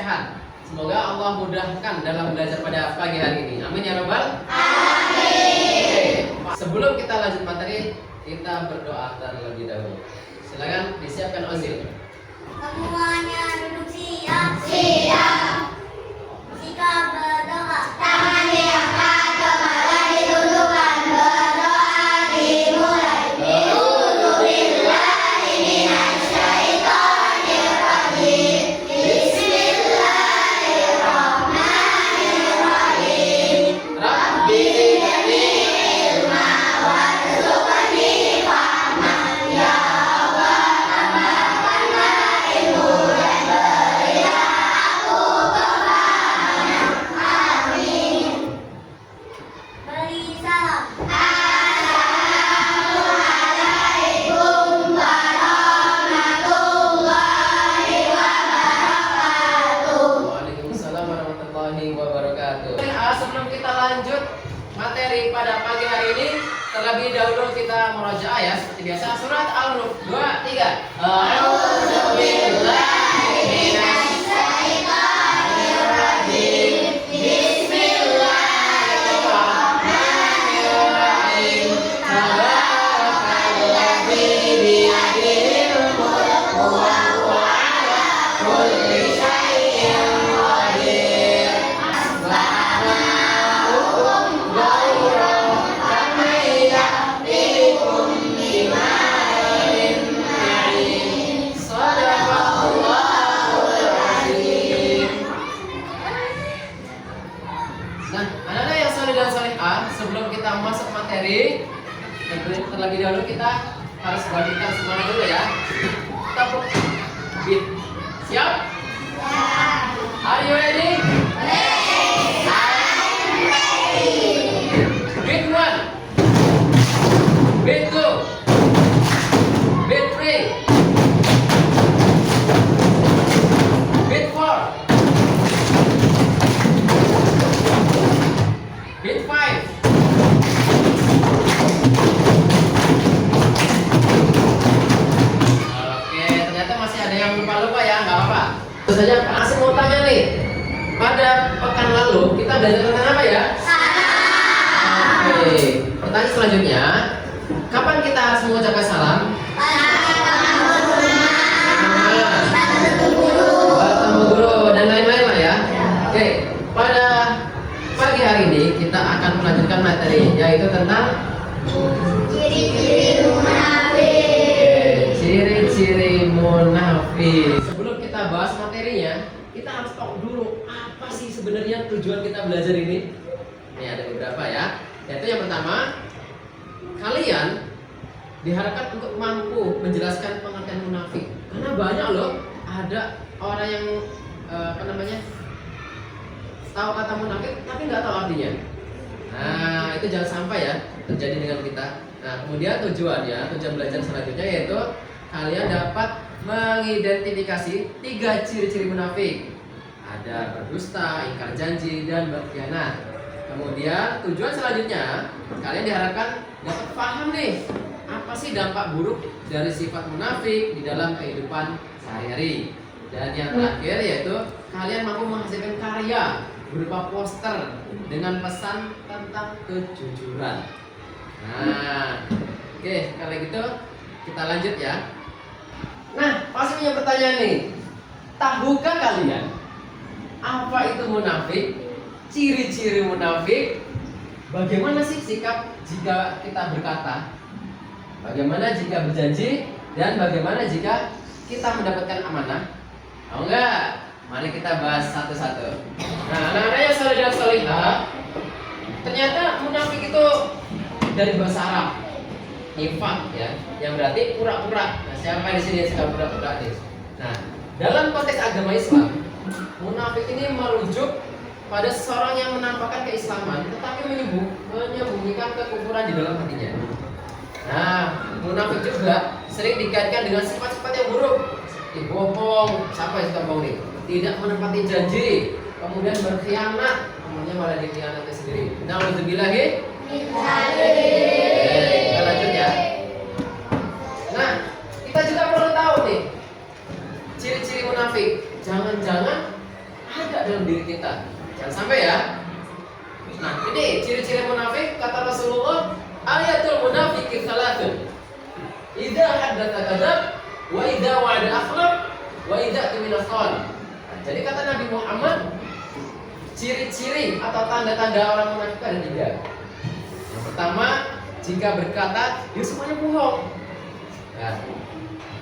sehat. Semoga Allah mudahkan dalam belajar pada pagi hari ini. Amin ya robbal. Amin. Sebelum kita lanjut materi, kita berdoa terlebih dahulu. Silakan disiapkan ozil. Semuanya duduk siap. Siap. Sikap berdoa. Tangan diangkat, kepala ditundukkan, berdoa dimulai. Bismillahirrahmanirrahim. Bismillahirrahmanirrahim. Rabbi zidni ilma warzuqni fahman ya Allah. Tambahkanlah ilmu dan berilah aku kefahaman. Amin. Beri salam. Assalamualaikum warahmatullahi wabarakatuh. Waalaikumsalam warahmatullahi wabarakatuh. Sebelum kita lanjut materi pada pagi hari ini, terlebih dahulu kita murojaah ya seperti biasa surat Al-Mulk 2, 3. A'udzu billahi minasy syaithanir rajim. Bismillahirrahmanirrahim. Tabarakalladzi biyadihil mulku wa huwa 'ala kulli syai'in qadir. Asma'ukum ghairu kamaiyakum bima'in na'im. Shadaqallahul azim. Nah, anak-anak yang saleh dan salehah, sebelum kita masuk materi, terlebih dahulu kita harus bangkitkan semangat dulu ya. Kita beat. Siap? Are you ready? Beat 1, beat 2, beat 3, beat 4, beat 5. Oke, ternyata masih ada yang lupa-lupa ya, nggak apa-apa. Terus saja, Pak Asim mau tanya nih. Pada pekan lalu kita belajar tentang apa ya? Oke, pertanyaan selanjutnya, kapan kita harus mengucapkan salam? Bertemu guru dan lain-lain lah ya. Oke, pada pagi hari ini kita akan melanjutkan materi yaitu tentang Ciri-ciri munafik. ciri-ciri munafik. Sebelum kita bahas materinya, kita harus tahu dulu apa sih sebenarnya tujuan kita belajar ini. Ini ada beberapa ya. Yaitu yang pertama, kalian diharapkan untuk mampu menjelaskan pengertian munafik. Karena banyak loh, ada orang yang tahu kata munafik tapi nggak tahu artinya. Nah, itu jangan sampai ya terjadi dengan kita. Nah, kemudian tujuan belajar selanjutnya yaitu kalian dapat mengidentifikasi 3 ciri-ciri munafik. Ada berdusta, ingkar janji, dan berkhianat. Kemudian tujuan selanjutnya kalian diharapkan dapat paham nih apa sih dampak buruk dari sifat munafik di dalam kehidupan sehari-hari. Dan yang terakhir yaitu kalian mampu menghasilkan karya berupa poster dengan pesan tentang kejujuran. Nah, oke, kalau gitu kita lanjut ya. Nah, pasti punya pertanyaan nih. Tahukah kalian apa itu munafik? Ciri-ciri munafik? Bagaimana sih sikap jika kita berkata? Bagaimana jika berjanji? Dan bagaimana jika kita mendapatkan amanah? Tahu nggak? Mari kita bahas satu-satu. Nah, anak-anak yang saleh dan salehah, ternyata munafik itu dari bahasa Arab, nifaq ya, yang berarti pura-pura. Nah, siapa di sini yang suka pura-pura nih? Nah, dalam konteks agama Islam, munafik ini merujuk pada seseorang yang menampakkan keislaman tetapi menyembunyikan kekufuran di dalam hatinya. Nah, munafik juga sering dikaitkan dengan sifat-sifat yang buruk seperti bohong, siapa yang suka bohong nih? Tidak menepati janji, kemudian berkhianat, kemudian malah dikhianati sendiri. Nauzubillahi. Kita lanjut ya. Nah, kita juga perlu tahu nih ciri-ciri munafik. Jangan-jangan ada dalam diri kita. Jangan sampai ya. Nah, ini ciri-ciri munafik kata Rasulullah, ayatul munafiqi salatun. Idza haddatsa kadzab, wa idza wa'ada akhlaf, wa idza tumina khana. Jadi kata Nabi Muhammad, ciri-ciri atau tanda-tanda orang munafik ada 3. Yang pertama, jika berkata dia semuanya bohong. Nah,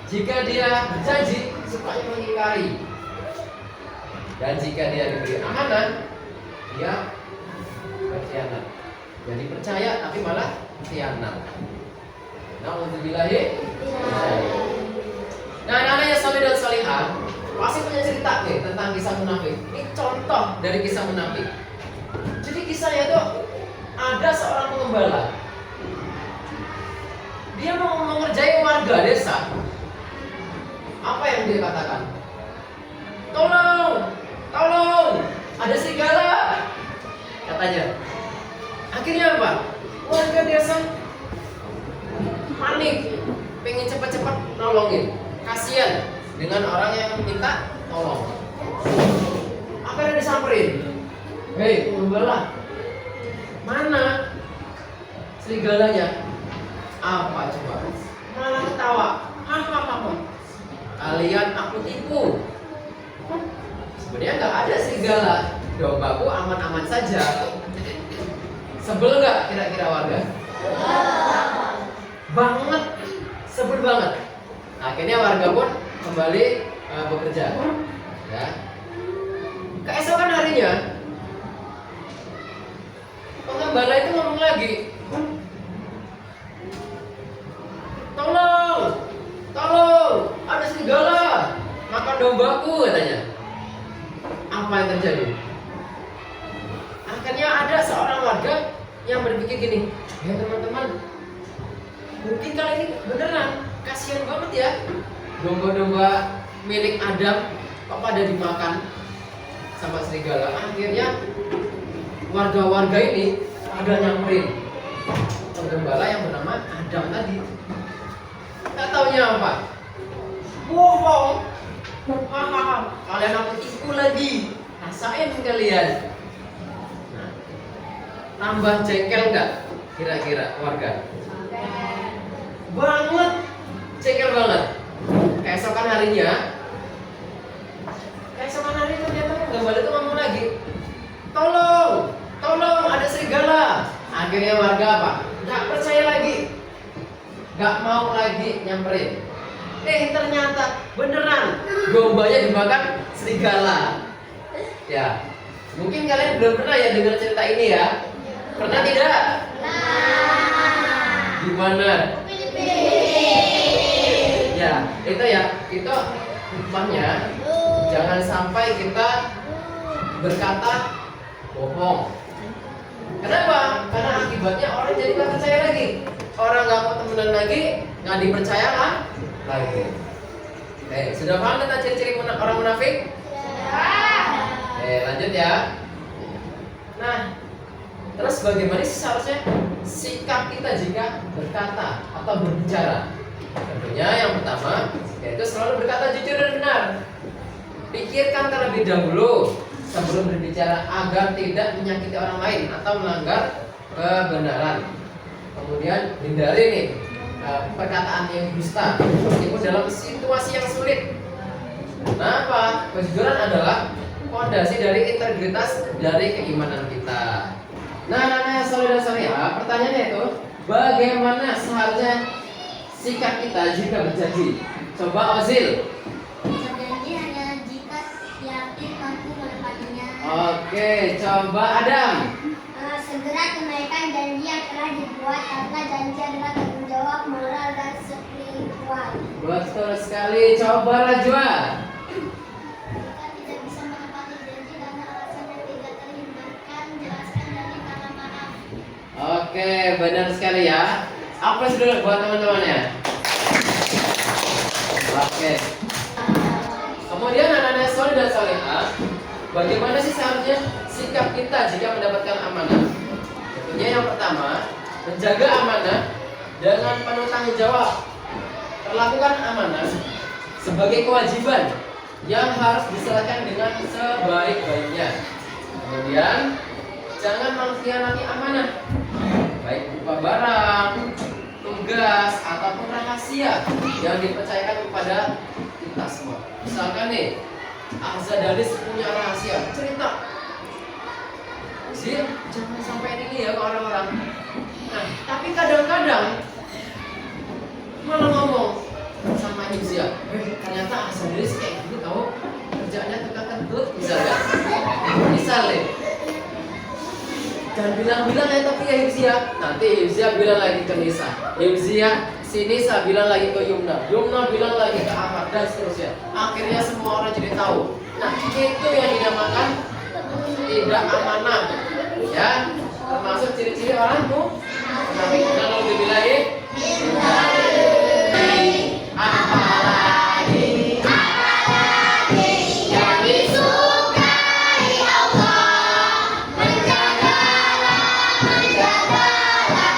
jika dia berjanji semuanya mengingkari. Dan jika dia diberi amanah, dia berkhianat. Jadi percaya tapi malah khianat. Nauzubillahi. Nah, anak-anak yang saleh dan salihah pasti punya cerita nih tentang kisah munafik. Ini contoh dari kisah munafik. Jadi kisahnya itu ada seorang pengembala. Dia mau mengerjai warga desa. Apa yang dia katakan? Tolong, tolong, ada serigala, katanya. Akhirnya apa? Warga desa panik, pengen cepat-cepat nolongin. Kasihan dengan orang yang minta tolong. Akhirnya disamperin. Hei, pengembala, mana serigalanya? Apa coba? Malah ketawa. Hahaha. Kalian aku tipu. Sebenarnya nggak ada serigala. Dombaku aman-aman saja. Sebel nggak kira-kira warga? Banget. Sebel banget. Akhirnya warga pun kembali bekerja. Ya. Keesokan harinya, pengembala itu ngomong lagi. Tolong, tolong, ada serigala makan dombaku, katanya. Apa yang terjadi? Akhirnya ada seorang warga yang berpikir gini, ya teman-teman, mungkin kali ini beneran, kasihan banget ya, domba-domba milik Adam kok pada dimakan sama serigala. Akhirnya warga-warga ini pada nyamperin penggembala yang bernama Adam tadi. Nggak taunya apa? Bohong. Hahaha. Kalian aku tipu lagi. Rasain kalian. Nah, tambah jengkel nggak? Kira-kira warga? Banget. Jengkel banget. Keesokan harinya ternyata penggembala itu ngomong lagi. Tolong, tolong, ada serigala. Akhirnya warga apa? Nggak percaya lagi. Gak mau lagi nyamperin. Ternyata beneran dombanya dimakan serigala. Ya, mungkin kalian belum pernah ya dengar cerita ini ya. Pernah tidak? Gimana? Ya, itu hikmahnya. Jangan sampai kita berkata bohong. Kenapa? Karena akibatnya orang jadi gak percaya lagi. Orang gak mau temenan lagi, gak dipercaya lagi. Sudah paham tentang ciri-ciri orang munafik? Lanjut ya. Nah, terus bagaimana sih seharusnya sikap kita jika berkata atau berbicara? Tentunya yang pertama yaitu selalu berkata jujur dan benar. Pikirkan terlebih dahulu sebelum berbicara agar tidak menyakiti orang lain atau melanggar kebenaran. Kemudian hindari nih perkataan yang dusta meskipun dalam situasi yang sulit. Kenapa? Kejujuran adalah fondasi dari integritas dari keimanan kita. Nah, nanya saudara saya, pertanyaannya itu bagaimana seharusnya sikap kita jika berjanji? Coba Ozil. Berjanji hanya jika yakin mampu menepatinya. Oke, coba Adam. Segera tunaikan janji yang telah dibuat karena janji adalah tanggung jawab moral dan spiritual. Betul sekali. Coba Rajwa. Jika tidak bisa menepati janji karena alasan yang tidak terhindarkan, jelaskan dan minta maaf. Oke, benar sekali ya. Aplaus dulu buat teman-temannya. Oke. Kemudian anak-anak soleh dan solehah, bagaimana sih seharusnya sikap kita jika mendapatkan amanah? Tentunya yang pertama, menjaga amanah dengan penuh tanggung jawab. Perlakukan amanah sebagai kewajiban yang harus diselesaikan dengan sebaik-baiknya. Kemudian jangan mengkhianati amanah, baik berupa barang, tugas ataupun rahasia yang dipercayakan kepada kita semua. Misalkan nih, Ahzadalis punya rahasia, cerita. Zin, jangan sampai ini ya ke orang-orang. Nah, tapi kadang-kadang malah ngomong sama Hibzia, ternyata Ahzadalis kayak gitu tahu, kerjaannya kentut misalnya. Misalnya, jangan bilang-bilang ya tapi ya Hibzia. Nanti Hibzia bilang lagi ke Nisa, Hibzia si Nisa bilang lagi ke Yumna, Yumna bilang lagi ke Ahmad dan seterusnya. Akhirnya semua orang jadi tahu. Nah, itu yang dinamakan tidak amanah, ya. Termasuk ciri-ciri orang tuh. Tapi kalau dibilangin apalagi yang disukai Allah, menjagalah amanah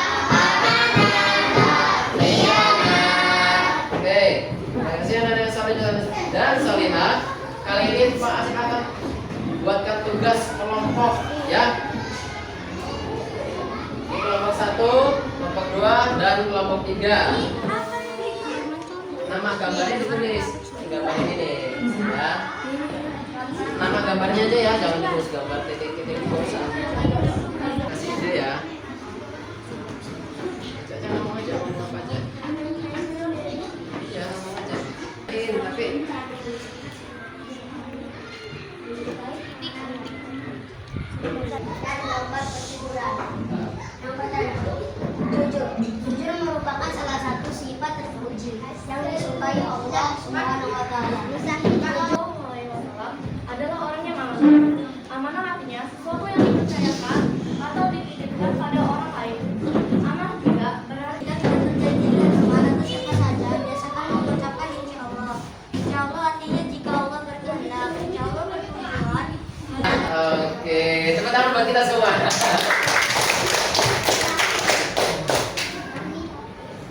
khianat. Oke, terima kasih anak yang saleh dan salihah. Kali ini Pak Asik akan buatkan tugas kelompok, ya. Ini kelompok 1, kelompok 2, dan kelompok 3. Nama gambarnya ditulis, gambarnya ini, ya. Nama gambarnya aja ya, jangan ditulis gambar titik-titik di bawah. Kasih ide ya. Jangan ngomong aja, ngomong apa aja. Ya, ngomong aja. Tapi dan lomba persyukuran. Nomor 7. Jujur merupakan salah satu sifat terpuji yang disukai Allah Subhanahu wa taala. Adalah orang yang amanah. Amanah artinya sesuatu yang dipercayakan atau dititipkan pada orang lain. Amanah juga berarti Kita tidak berjanji dan amanah ke siapa saja, biasakan mengucapkan insya Allah. Insya Allah artinya jika Allah berkehendak. Insya Allah bertujuan. oke, tepuk tangan buat kita semua.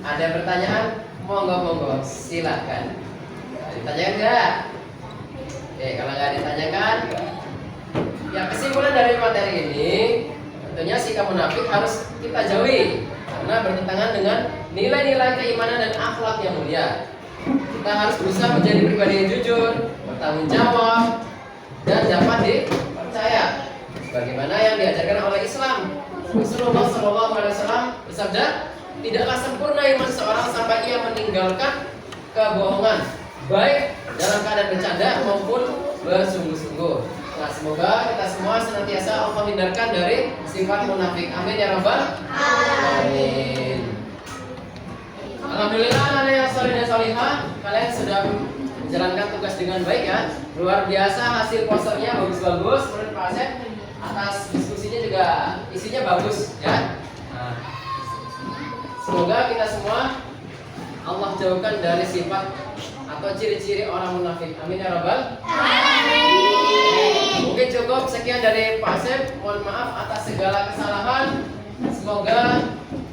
Ada pertanyaan? Monggo, silakan. Ditanyakan nggak? Oke, kalau nggak ditanyakan, ya kesimpulan dari materi ini, tentunya sikap munafik harus kita jauhi karena bertentangan dengan nilai-nilai keimanan dan akhlak yang mulia. Kita harus berusaha menjadi pribadi yang jujur, bertanggung jawab, dan dapat dipercaya sebagaimana yang diajarkan oleh Islam. Rasulullah SAW bersabda, tidaklah sempurna iman seseorang sampai ia meninggalkan kebohongan, baik dalam keadaan bercanda maupun bersungguh-sungguh. Nah, semoga kita semua senantiasa Allah hindarkan dari sifat munafik. Amin ya rabbal alamin. Alhamdulillah, anak yang saleh dan salihah, kalian sudah menjalankan tugas dengan baik ya. Luar biasa hasil posternya, bagus-bagus. Menurut Pak Asep, atas diskusinya juga isinya bagus ya. Nah, semoga kita semua Allah jauhkan dari sifat atau ciri-ciri orang munafik. Amin ya rabbal alamin. Mungkin cukup sekian dari Pak Asep. Mohon maaf atas segala kesalahan. Semoga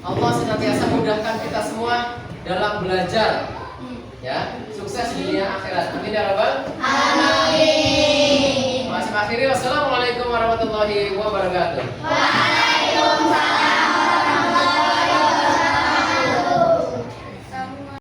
Allah senantiasa mudahkan kita semua dalam belajar, ya, sukses di dunia akhirat. Amin ya rabbal alamin. Masih akhiri, wassalamualaikum warahmatullahi wabarakatuh.